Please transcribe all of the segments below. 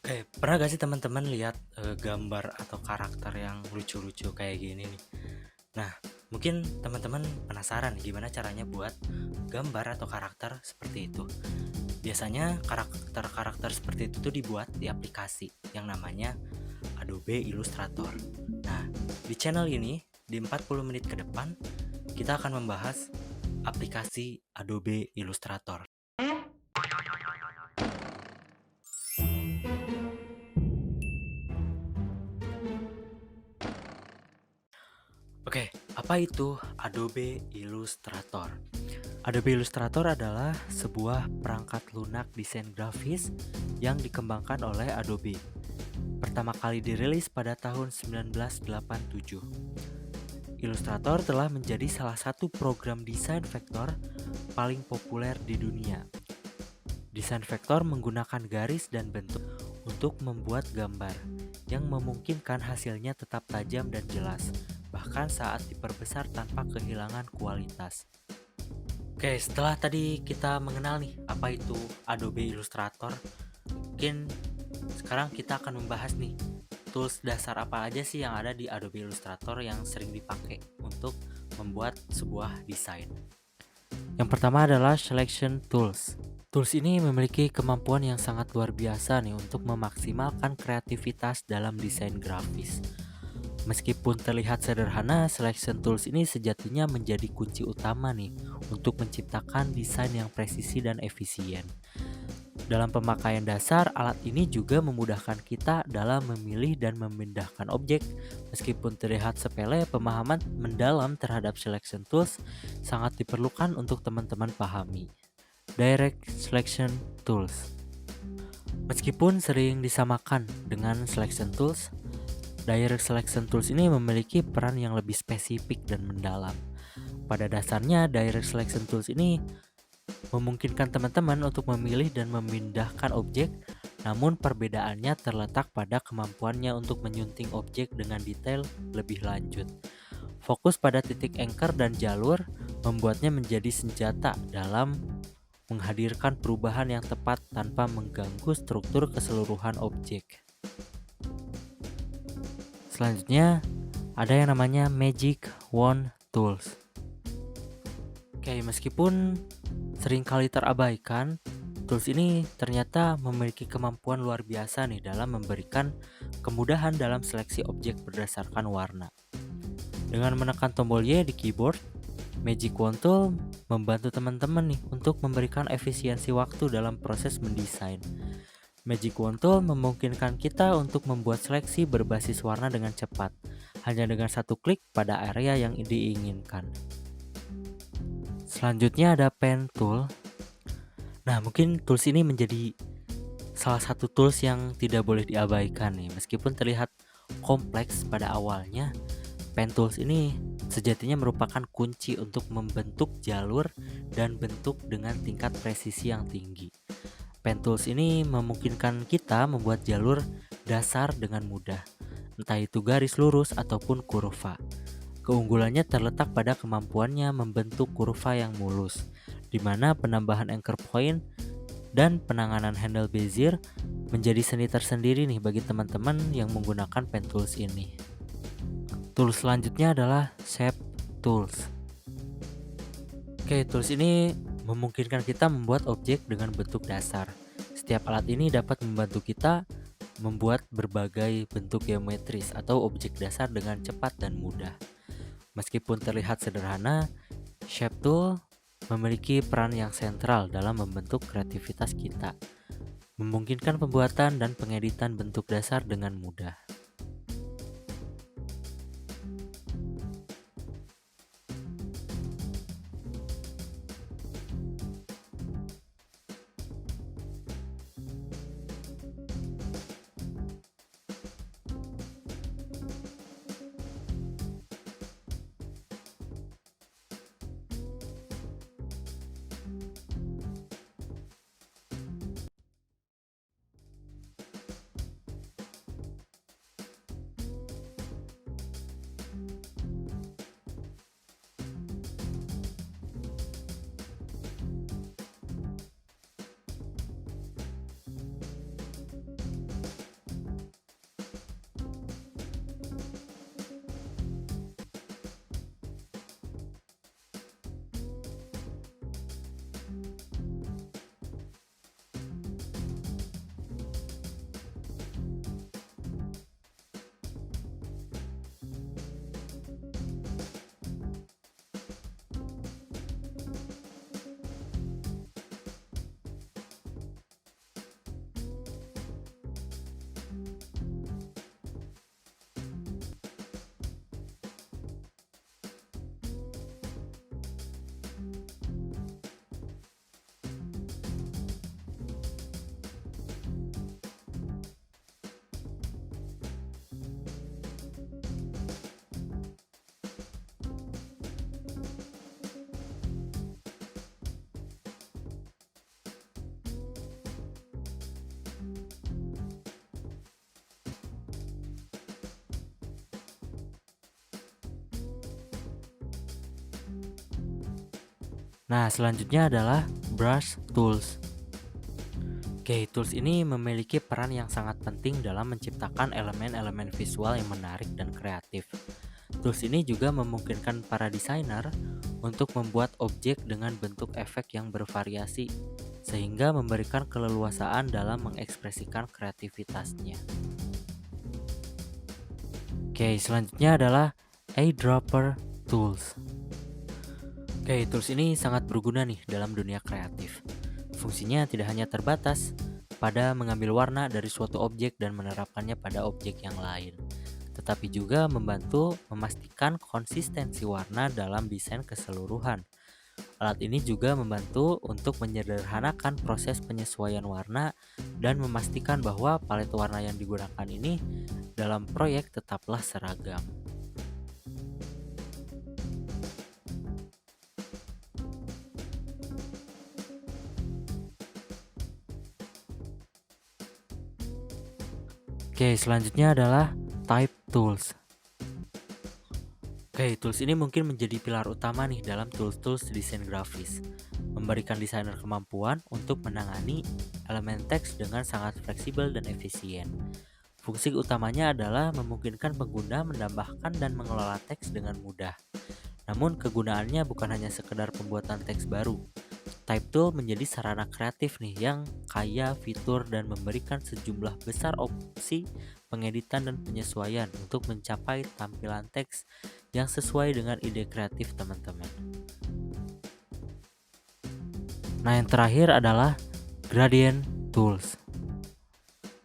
Oke, pernah gak sih teman-teman lihat gambar atau karakter yang lucu-lucu kayak gini nih? Nah, mungkin teman-teman penasaran gimana caranya buat gambar atau karakter seperti itu. Biasanya karakter-karakter seperti itu tuh dibuat di aplikasi yang namanya Adobe Illustrator. Nah, di channel ini di 40 menit ke depan kita akan membahas aplikasi Adobe Illustrator. Oke, apa itu Adobe Illustrator? Adobe Illustrator adalah sebuah perangkat lunak desain grafis yang dikembangkan oleh Adobe. Pertama kali dirilis pada tahun 1987. Illustrator telah menjadi salah satu program desain vektor paling populer di dunia. Desain vektor menggunakan garis dan bentuk untuk membuat gambar yang memungkinkan hasilnya tetap tajam dan jelas, bahkan saat diperbesar tanpa kehilangan kualitas. Oke, setelah tadi kita mengenal nih apa itu Adobe Illustrator, mungkin sekarang kita akan membahas nih tools dasar apa aja sih yang ada di Adobe Illustrator yang sering dipakai untuk membuat sebuah desain. Yang pertama adalah Selection Tools. Tools ini memiliki kemampuan yang sangat luar biasa nih untuk memaksimalkan kreativitas dalam desain grafis. Meskipun terlihat sederhana, selection tools ini sejatinya menjadi kunci utama nih untuk menciptakan desain yang presisi dan efisien. Dalam pemakaian dasar, alat ini juga memudahkan kita dalam memilih dan memindahkan objek. Meskipun terlihat sepele, pemahaman mendalam terhadap selection tools sangat diperlukan untuk teman-teman pahami. Direct Selection Tools. Meskipun sering disamakan dengan selection tools, Direct Selection Tools ini memiliki peran yang lebih spesifik dan mendalam. Pada dasarnya, Direct Selection Tools ini memungkinkan teman-teman untuk memilih dan memindahkan objek, namun perbedaannya terletak pada kemampuannya untuk menyunting objek dengan detail lebih lanjut. Fokus pada titik anchor dan jalur membuatnya menjadi senjata dalam menghadirkan perubahan yang tepat tanpa mengganggu struktur keseluruhan objek. Selanjutnya, ada yang namanya Magic Wand Tools. Oke, meskipun seringkali terabaikan, tools ini ternyata memiliki kemampuan luar biasa nih dalam memberikan kemudahan dalam seleksi objek berdasarkan warna. Dengan menekan tombol Y di keyboard, Magic Wand Tool membantu teman-teman nih untuk memberikan efisiensi waktu dalam proses mendesain. Magic Wand Tool memungkinkan kita untuk membuat seleksi berbasis warna dengan cepat, hanya dengan satu klik pada area yang diinginkan. Selanjutnya ada Pen Tool. Nah, mungkin tools ini menjadi salah satu tools yang tidak boleh diabaikan nih. Meskipun terlihat kompleks pada awalnya, Pen Tools ini sejatinya merupakan kunci untuk membentuk jalur dan bentuk dengan tingkat presisi yang tinggi. Pen Tools ini memungkinkan kita membuat jalur dasar dengan mudah, entah itu garis lurus ataupun kurva. Keunggulannya terletak pada kemampuannya membentuk kurva yang mulus, di mana penambahan anchor point dan penanganan handle bezier menjadi seni tersendiri nih bagi teman-teman yang menggunakan pen tools ini. Tools selanjutnya adalah Shape Tools. Oke, tools ini memungkinkan kita membuat objek dengan bentuk dasar. Setiap alat ini dapat membantu kita membuat berbagai bentuk geometris atau objek dasar dengan cepat dan mudah. Meskipun terlihat sederhana, Shape Tool memiliki peran yang sentral dalam membentuk kreativitas kita, memungkinkan pembuatan dan pengeditan bentuk dasar dengan mudah. Nah, selanjutnya adalah brush tools. Oke, tools ini memiliki peran yang sangat penting dalam menciptakan elemen-elemen visual yang menarik dan kreatif. Tools ini juga memungkinkan para desainer untuk membuat objek dengan bentuk efek yang bervariasi, sehingga memberikan keleluasaan dalam mengekspresikan kreativitasnya. Oke, selanjutnya adalah eyedropper tools. Oke, tools ini sangat berguna nih dalam dunia kreatif. Fungsinya tidak hanya terbatas pada mengambil warna dari suatu objek dan menerapkannya pada objek yang lain, tetapi juga membantu memastikan konsistensi warna dalam desain keseluruhan. Alat ini juga membantu untuk menyederhanakan proses penyesuaian warna dan memastikan bahwa palet warna yang digunakan ini dalam proyek tetaplah seragam. Oke, selanjutnya adalah type tools. Oke, tools ini mungkin menjadi pilar utama nih dalam tools-tools desain grafis, memberikan desainer kemampuan untuk menangani elemen teks dengan sangat fleksibel dan efisien. Fungsi utamanya adalah memungkinkan pengguna menambahkan dan mengelola teks dengan mudah. Namun kegunaannya bukan hanya sekedar pembuatan teks baru. Type tool menjadi sarana kreatif nih yang kaya fitur dan memberikan sejumlah besar opsi pengeditan dan penyesuaian untuk mencapai tampilan teks yang sesuai dengan ide kreatif teman-teman. Nah, yang terakhir adalah gradient tools.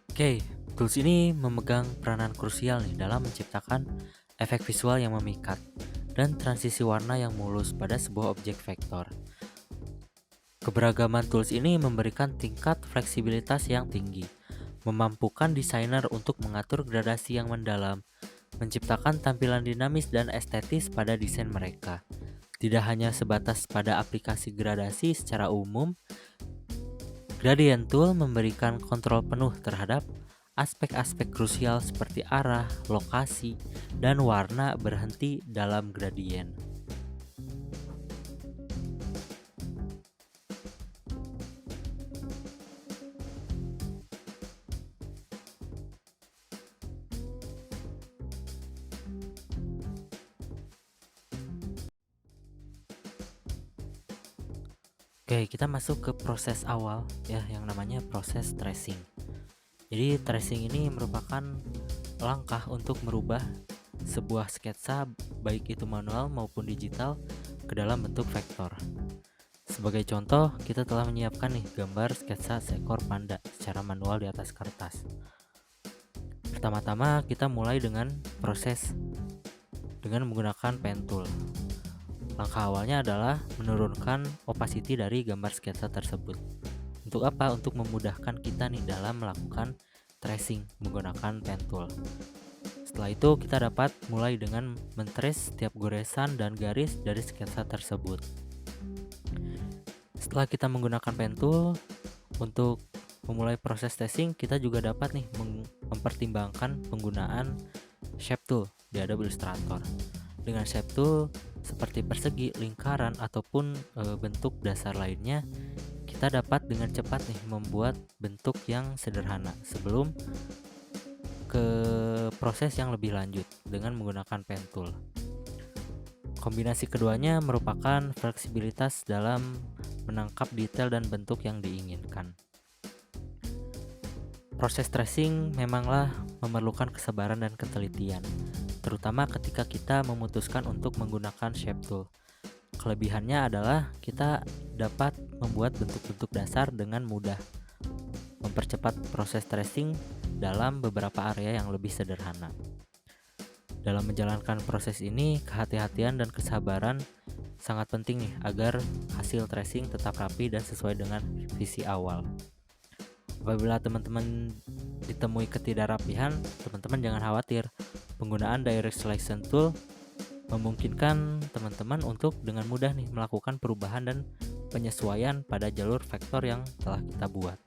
Oke, tools ini memegang peranan krusial nih dalam menciptakan efek visual yang memikat dan transisi warna yang mulus pada sebuah objek vektor. Keberagaman tools ini memberikan tingkat fleksibilitas yang tinggi, memampukan desainer untuk mengatur gradasi yang mendalam, menciptakan tampilan dinamis dan estetis pada desain mereka. Tidak hanya sebatas pada aplikasi gradasi secara umum, gradient tool memberikan kontrol penuh terhadap aspek-aspek krusial seperti arah, lokasi, dan warna berhenti dalam gradient. Oke, kita masuk ke proses awal ya yang namanya proses tracing. Jadi tracing ini merupakan langkah untuk merubah sebuah sketsa baik itu manual maupun digital ke dalam bentuk vektor. Sebagai contoh, kita telah menyiapkan nih gambar sketsa seekor panda secara manual di atas kertas. Pertama-tama kita mulai dengan proses dengan menggunakan pen tool. Langkah awalnya adalah menurunkan opacity dari gambar sketsa tersebut. Untuk apa? Untuk memudahkan kita nih dalam melakukan tracing menggunakan pen tool. Setelah itu kita dapat mulai dengan men-trace setiap goresan dan garis dari sketsa tersebut. Setelah kita menggunakan pen tool untuk memulai proses tracing, kita juga dapat nih mempertimbangkan penggunaan shape tool di Adobe Illustrator. Dengan shape tool seperti persegi, lingkaran ataupun bentuk dasar lainnya, kita dapat dengan cepat nih membuat bentuk yang sederhana sebelum ke proses yang lebih lanjut dengan menggunakan pen tool. Kombinasi keduanya merupakan fleksibilitas dalam menangkap detail dan bentuk yang diinginkan. Proses tracing memanglah memerlukan kesabaran dan ketelitian, terutama ketika kita memutuskan untuk menggunakan shape tool. Kelebihannya adalah kita dapat membuat bentuk-bentuk dasar dengan mudah, mempercepat proses tracing dalam beberapa area yang lebih sederhana. Dalam menjalankan proses ini, kehati-hatian dan kesabaran sangat penting nih agar hasil tracing tetap rapi dan sesuai dengan visi awal. Apabila teman-teman ditemui ketidakrapihan, teman-teman jangan khawatir. Penggunaan Direct Selection Tool memungkinkan teman-teman untuk dengan mudah nih melakukan perubahan dan penyesuaian pada jalur vektor yang telah kita buat.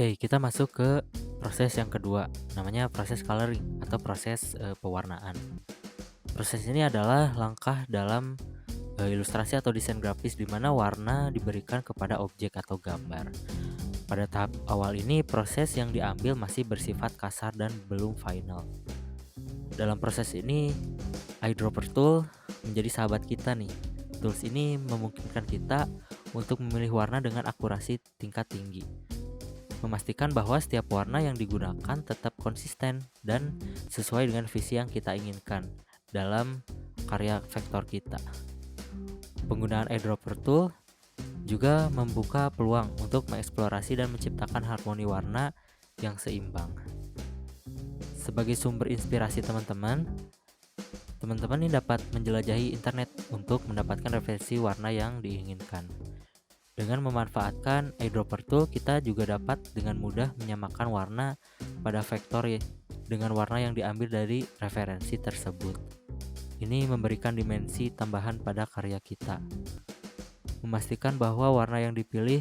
Oke, kita masuk ke proses yang kedua, namanya proses coloring atau proses pewarnaan. Proses ini adalah langkah dalam ilustrasi atau desain grafis di mana warna diberikan kepada objek atau gambar. Pada tahap awal ini, proses yang diambil masih bersifat kasar dan belum final. Dalam proses ini, eyedropper tool menjadi sahabat kita nih. Tools ini memungkinkan kita untuk memilih warna dengan akurasi tingkat tinggi, memastikan bahwa setiap warna yang digunakan tetap konsisten dan sesuai dengan visi yang kita inginkan dalam karya vektor kita. Penggunaan eyedropper tool juga membuka peluang untuk mengeksplorasi dan menciptakan harmoni warna yang seimbang. Sebagai sumber inspirasi teman-teman ini dapat menjelajahi internet untuk mendapatkan referensi warna yang diinginkan. Dengan memanfaatkan eyedropper tool, kita juga dapat dengan mudah menyamakan warna pada vektor dengan warna yang diambil dari referensi tersebut. Ini memberikan dimensi tambahan pada karya kita, memastikan bahwa warna yang dipilih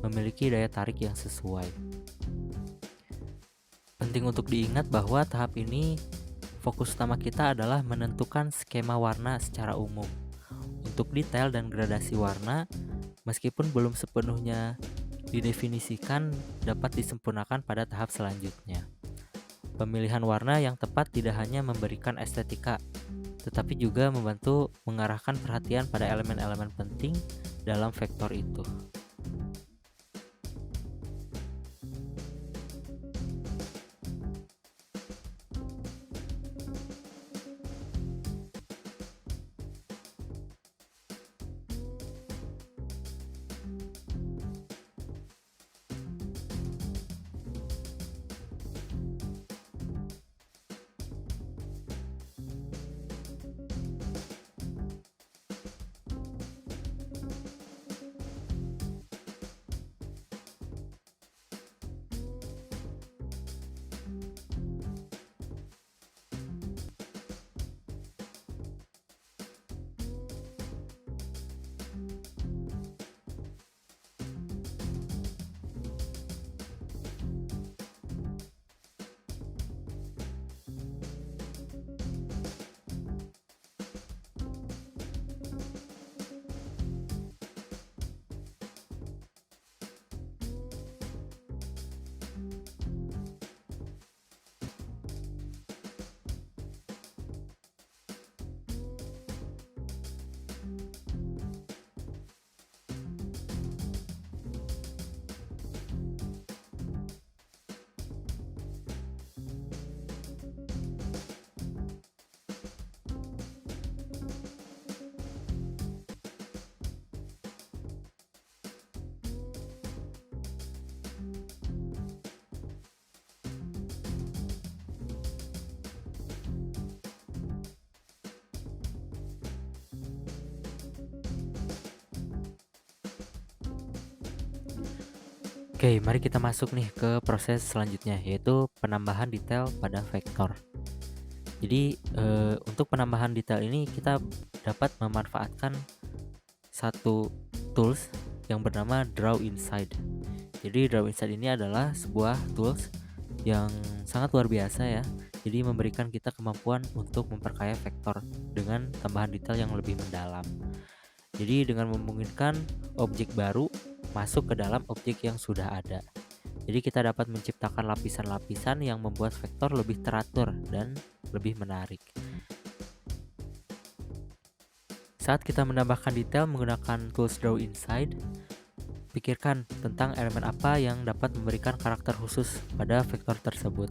memiliki daya tarik yang sesuai. Penting untuk diingat bahwa tahap ini fokus utama kita adalah menentukan skema warna secara umum. Untuk detail dan gradasi warna, meskipun belum sepenuhnya didefinisikan, dapat disempurnakan pada tahap selanjutnya. Pemilihan warna yang tepat tidak hanya memberikan estetika, tetapi juga membantu mengarahkan perhatian pada elemen-elemen penting dalam vektor itu. Oke, mari kita masuk nih ke proses selanjutnya, yaitu penambahan detail pada vektor. Jadi untuk penambahan detail ini kita dapat memanfaatkan satu tools yang bernama Draw Inside. Jadi Draw Inside ini adalah sebuah tools yang sangat luar biasa ya. Jadi memberikan kita kemampuan untuk memperkaya vektor dengan tambahan detail yang lebih mendalam. Jadi dengan memungkinkan objek baru masuk ke dalam objek yang sudah ada. Jadi kita dapat menciptakan lapisan-lapisan yang membuat vektor lebih teratur dan lebih menarik. Saat kita menambahkan detail menggunakan tools Draw Inside, pikirkan tentang elemen apa yang dapat memberikan karakter khusus pada vektor tersebut.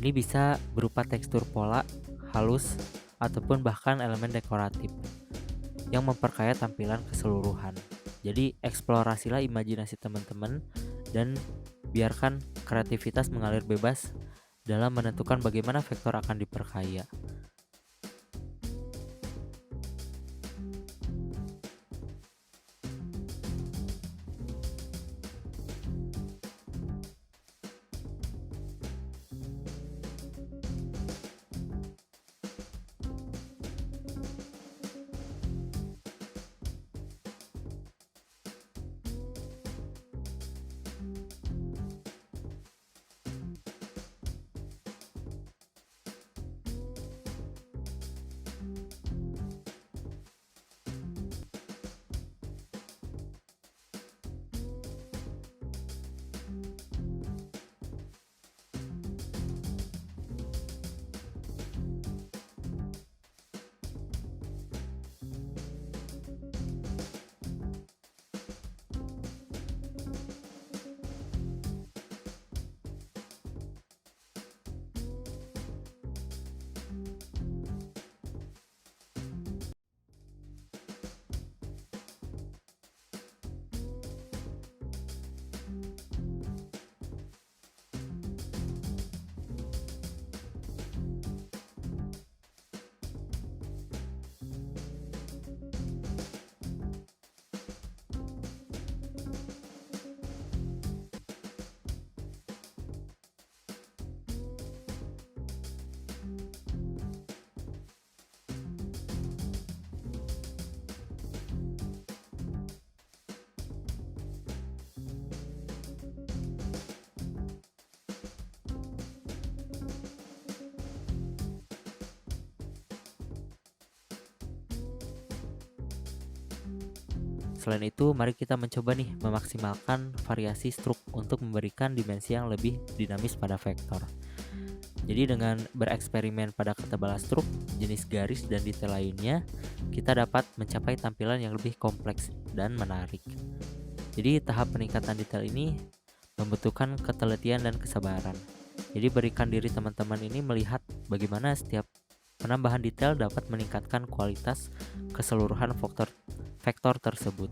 Ini bisa berupa tekstur pola, halus, ataupun bahkan elemen dekoratif yang memperkaya tampilan keseluruhan. Jadi eksplorasilah imajinasi teman-teman dan biarkan kreativitas mengalir bebas dalam menentukan bagaimana vektor akan diperkaya. Selain itu, mari kita mencoba nih memaksimalkan variasi struk untuk memberikan dimensi yang lebih dinamis pada vektor. Jadi dengan bereksperimen pada ketebalan struk, jenis garis dan detail lainnya, kita dapat mencapai tampilan yang lebih kompleks dan menarik. Jadi tahap peningkatan detail ini membutuhkan ketelitian dan kesabaran. Jadi berikan diri teman-teman ini melihat bagaimana setiap penambahan detail dapat meningkatkan kualitas keseluruhan vektor tersebut.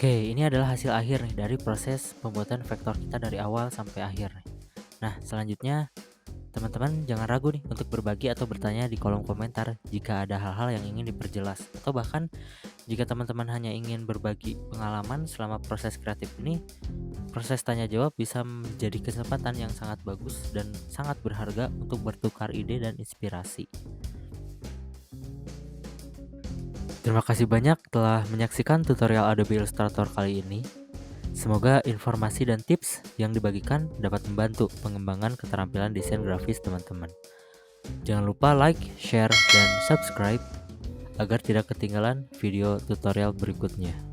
Oke, ini adalah hasil akhir nih dari proses pembuatan vektor kita dari awal sampai akhir nih. Nah, selanjutnya teman-teman jangan ragu nih untuk berbagi atau bertanya di kolom komentar jika ada hal-hal yang ingin diperjelas, atau bahkan jika teman-teman hanya ingin berbagi pengalaman selama proses kreatif ini. Proses tanya jawab bisa menjadi kesempatan yang sangat bagus dan sangat berharga untuk bertukar ide dan inspirasi. Terima kasih banyak telah menyaksikan tutorial Adobe Illustrator kali ini. Semoga informasi dan tips yang dibagikan dapat membantu pengembangan keterampilan desain grafis teman-teman. Jangan lupa like, share, dan subscribe agar tidak ketinggalan video tutorial berikutnya.